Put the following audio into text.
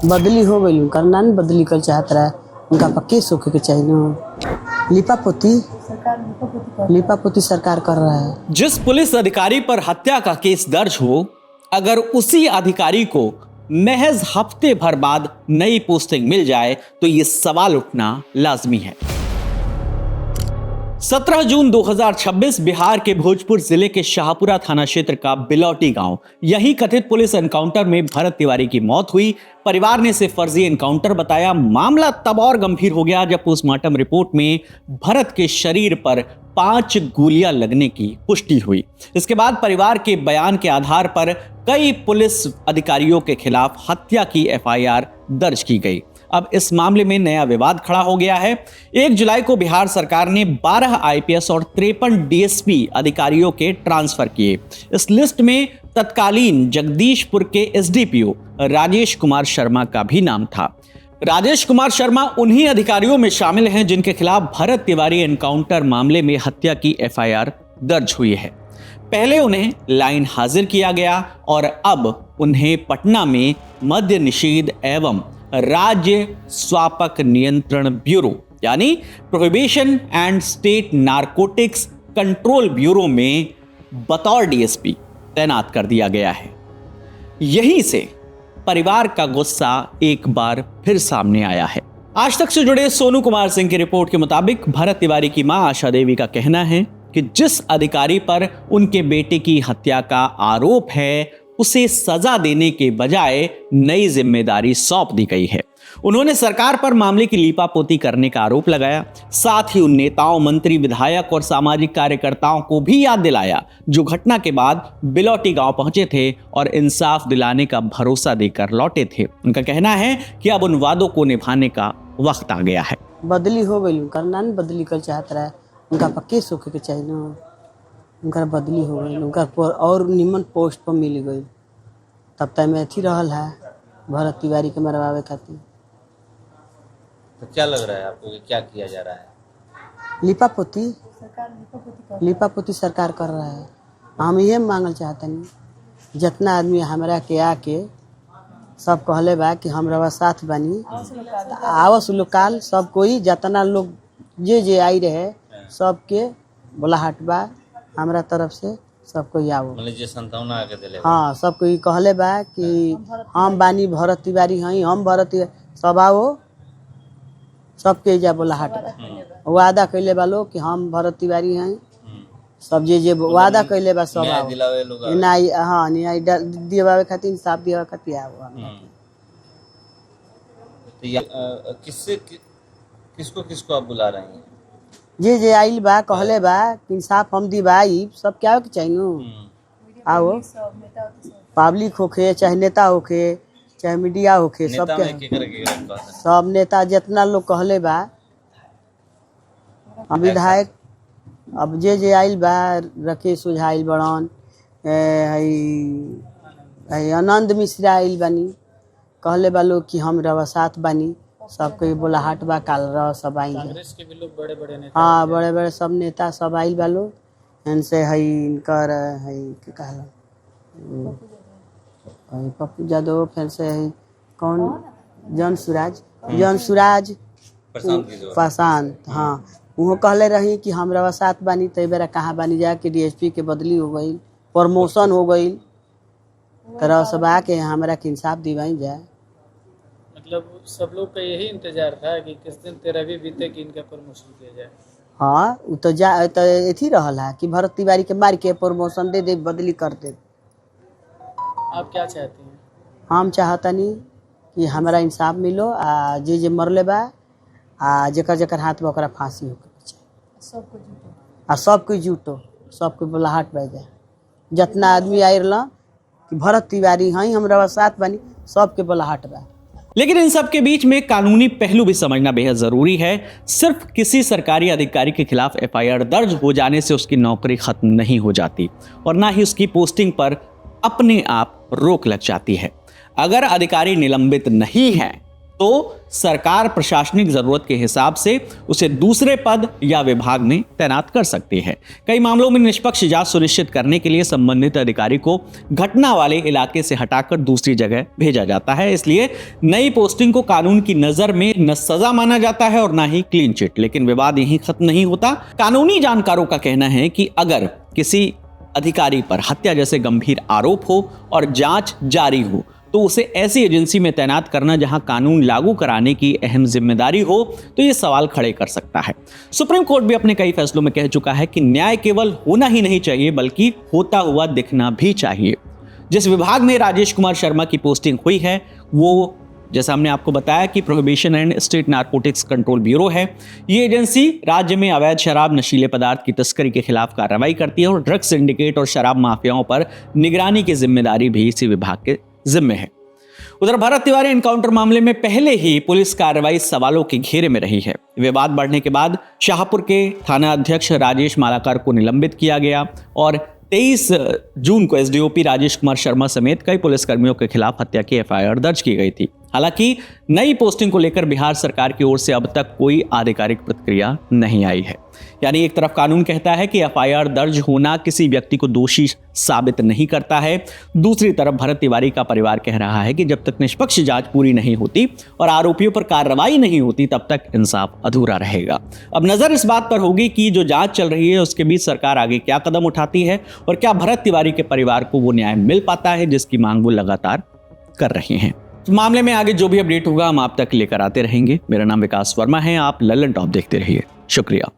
बदली हो गई, उनका ना बदली कर चाहत रहा, उनका पक्के सोखे के चाहिए ना। लिपा पोती सरकार कर रहा है। जिस पुलिस अधिकारी पर हत्या का केस दर्ज हो, अगर उसी अधिकारी को महज हफ्ते भर बाद नई पोस्टिंग मिल जाए तो यह सवाल उठना लाजमी है। 17 जून 2026 बिहार के भोजपुर जिले के शाहपुरा थाना क्षेत्र का बिलौटी गांव, यही कथित पुलिस एनकाउंटर में भरत तिवारी की मौत हुई। परिवार ने इसे फर्जी एनकाउंटर बताया। मामला तब और गंभीर हो गया जब पोस्टमार्टम रिपोर्ट में भरत के शरीर पर 5 गोलियां लगने की पुष्टि हुई। इसके बाद परिवार के बयान के आधार पर कई पुलिस अधिकारियों के खिलाफ हत्या की एफआईआर दर्ज की गई। अब इस मामले में नया विवाद खड़ा हो गया है। 1 जुलाई को बिहार सरकार ने 12 आईपीएस और 53 डीएसपी अधिकारियों के ट्रांसफर किए। इस लिस्ट में तत्कालीन जगदीशपुर के एसडीपीओ राजेश कुमार शर्मा का भी नाम था। राजेश कुमार शर्मा उन्हीं अधिकारियों में शामिल हैं जिनके खिलाफ भरत तिवारी एनकाउंटर मामले में हत्या की एफआईआर दर्ज हुई है। पहले उन्हें लाइन हाजिर किया गया और अब उन्हें पटना में मद्य निषेध एवं राज्य स्वापक नियंत्रण ब्यूरो यानी prohibition and state narcotics control bureau में बतौर डीएसपी तैनात कर दिया गया है। यहीं से परिवार का गुस्सा एक बार फिर सामने आया है। आज तक से जुड़े सोनू कुमार सिंह की रिपोर्ट के मुताबिक भरत तिवारी की मां आशा देवी का कहना है कि जिस अधिकारी पर उनके बेटे की हत्या का आरोप है उसे सजा देने के बजाय नई जिम्मेदारी सौंप दी गई है। उन्होंने सरकार पर मामले की लीपापोती करने का आरोप लगाया। साथ ही उन नेताओं, मंत्री, विधायक और सामाजिक कार्यकर्ताओं को भी याद दिलाया जो घटना के बाद बिलौटी गांव पहुंचे थे और इंसाफ दिलाने का भरोसा देकर लौटे थे। उनका कहना है कि अब उन वादों को निभाने का वक्त आ गया है। बदली हो गई, उनका ना बदली कर चाहत रहा, उनका पक्के सोखे के चाहिए ना। उनका बदली हो गई, उनका और निमन पोस्ट पर मिल गई। तब तक में अथी रहल है भरत तिवारी के मरवावे खातिर। तो क्या लग रहा है आपको कि क्या किया जा रहा है? लिपा पोती सरकार कर रहा है। हम ये मांगल चाहते नहीं, जितना आदमी हमरा के आके सब कहले बा कि हम रवा साथ बनी, आवस लोकाल सब कोई जितना लोग जे आई रहे सबके बुलाहट बा हमरा तरफ से, सब कोई आओ। मतलब जे संतावना आके दिले। हाँ, सब कोई कहले बा कि हम बानी भरत तिवारी हई, हम भरत सब आओ, सबके जा बुलाहट बा। वादा कैले बा लोग कि हम भरत तिवारी हई, सब जे वादा कैले बा सब आओ। न्याय, हाँ, न्याय दिवावे खातिर, इंसाफ दिवावे खातिर आओ। किसको आप बुला रहे हैं? जे आइल बा कहले बा कि इंसाफ हम दिवाई, सब क्या के चाहिए आओ। पब्लिक होखे चाहे नेता होखे चाहे मीडिया होखे, सब के सब नेता जितना लोग कहले बा, विधायक अब जे आइल बा, राकेश ओझा आइल बड़न, आनंद मिश्रा आइल बानी, कहले बा लोग कि हम रवा साथ बानी, सबके बुलाहट बा, काल रह सब आई। कांग्रेस के भी लोग बड़े नेता, हाँ, बड़े सब नेता सब आइल बा लोग। इनसे हई इनकर हई क्या कहला पप्पू यादव, फिर से हई कौन जन सुराज प्रशांत, हाँ, वो कहले रही कि हम रवा साथ बानी। तय बेरा कहाँ बानी जाके डीएसपी के बदली हो गई, प्रमोशन हो गई, तरह सब आके हमरा के इंसाफ दिवाई जाए। मतलब सब लोग का यही इंतजार था कि किस दिन 13वीं बीते कि इनका प्रमोशन किया जाए। हाँ, वो तो एथी रहल है कि भरत तिवारी के मार के प्रमोशन दे, बदली कर दे। आप क्या चाहते हैं? हम चाहतनी कि हमारा इंसाफ मिलो, आ जे मरले बा, आ जेकर हाथ में ओकरा फांसी होके सब कोई जुटो, सब कोई बुलाहट बह जाए। जितना आदमी आए रहा कि भरत तिवारी हई, हमरा साथ बनी, सबके बुलाहट बा। लेकिन इन सब के बीच में कानूनी पहलू भी समझना बेहद जरूरी है। सिर्फ किसी सरकारी अधिकारी के खिलाफ एफआईआर दर्ज हो जाने से उसकी नौकरी खत्म नहीं हो जाती और ना ही उसकी पोस्टिंग पर अपने आप रोक लग जाती है। अगर अधिकारी निलंबित नहीं है तो सरकार प्रशासनिक जरूरत के हिसाब से उसे दूसरे पद या विभाग में तैनात कर सकती है। कई मामलों में निष्पक्ष जांच सुनिश्चित करने के लिए संबंधित अधिकारी को घटना वाले इलाके से हटाकर दूसरी जगह भेजा जाता है। इसलिए नई पोस्टिंग को कानून की नजर में न सजा माना जाता है और ना ही क्लीन चिट। लेकिन विवाद यहीं खत्म नहीं होता। कानूनी जानकारों का कहना है कि अगर किसी अधिकारी पर हत्या जैसे गंभीर आरोप हो और जांच जारी हो तो उसे ऐसी एजेंसी में तैनात करना जहां कानून लागू कराने की अहम जिम्मेदारी हो तो ये सवाल खड़े कर सकता है। सुप्रीम कोर्ट भी अपने कई फैसलों में कह चुका है कि न्याय केवल होना ही नहीं चाहिए बल्कि होता हुआ दिखना भी चाहिए। जिस विभाग में राजेश कुमार शर्मा की पोस्टिंग हुई है वो, जैसा हमने आपको बताया, कि prohibition and state narcotics control bureau है। ये एजेंसी राज्य में अवैध शराब, नशीले पदार्थ की तस्करी के खिलाफ कार्रवाई करती है और ड्रग्स सिंडिकेट और शराब माफियाओं पर निगरानी की जिम्मेदारी भी इसी विभाग के जिम्मे है। उधर भरत तिवारी एनकाउंटर मामले में पहले ही पुलिस कार्रवाई सवालों के घेरे में रही है। विवाद बढ़ने के बाद शाहपुर के थाना अध्यक्ष राजेश मालाकर को निलंबित किया गया और 23 जून को एसडीओपी राजेश कुमार शर्मा समेत कई पुलिसकर्मियों के खिलाफ हत्या की एफआईआर दर्ज की गई थी। हालांकि नई पोस्टिंग को लेकर बिहार सरकार की ओर से अब तक कोई आधिकारिक प्रतिक्रिया नहीं आई है। यानी एक तरफ कानून कहता है कि एफआईआर दर्ज होना किसी व्यक्ति को दोषी साबित नहीं करता है, दूसरी तरफ भरत तिवारी का परिवार कह रहा है कि जब तक निष्पक्ष जांच पूरी नहीं होती और आरोपियों पर कार्रवाई नहीं होती तब तक इंसाफ अधूरा रहेगा। अब नजर इस बात पर होगी कि जो जांच चल रही है उसके बीच सरकार आगे क्या कदम उठाती है और क्या भरत तिवारी के परिवार को वो न्याय मिल पाता है जिसकी मांग वो लगातार कर रहे हैं। इस मामले में आगे जो भी अपडेट होगा हम आप तक लेकर आते रहेंगे। मेरा नाम विकास वर्मा है, आप लल्लन टॉप देखते रहिए। शुक्रिया।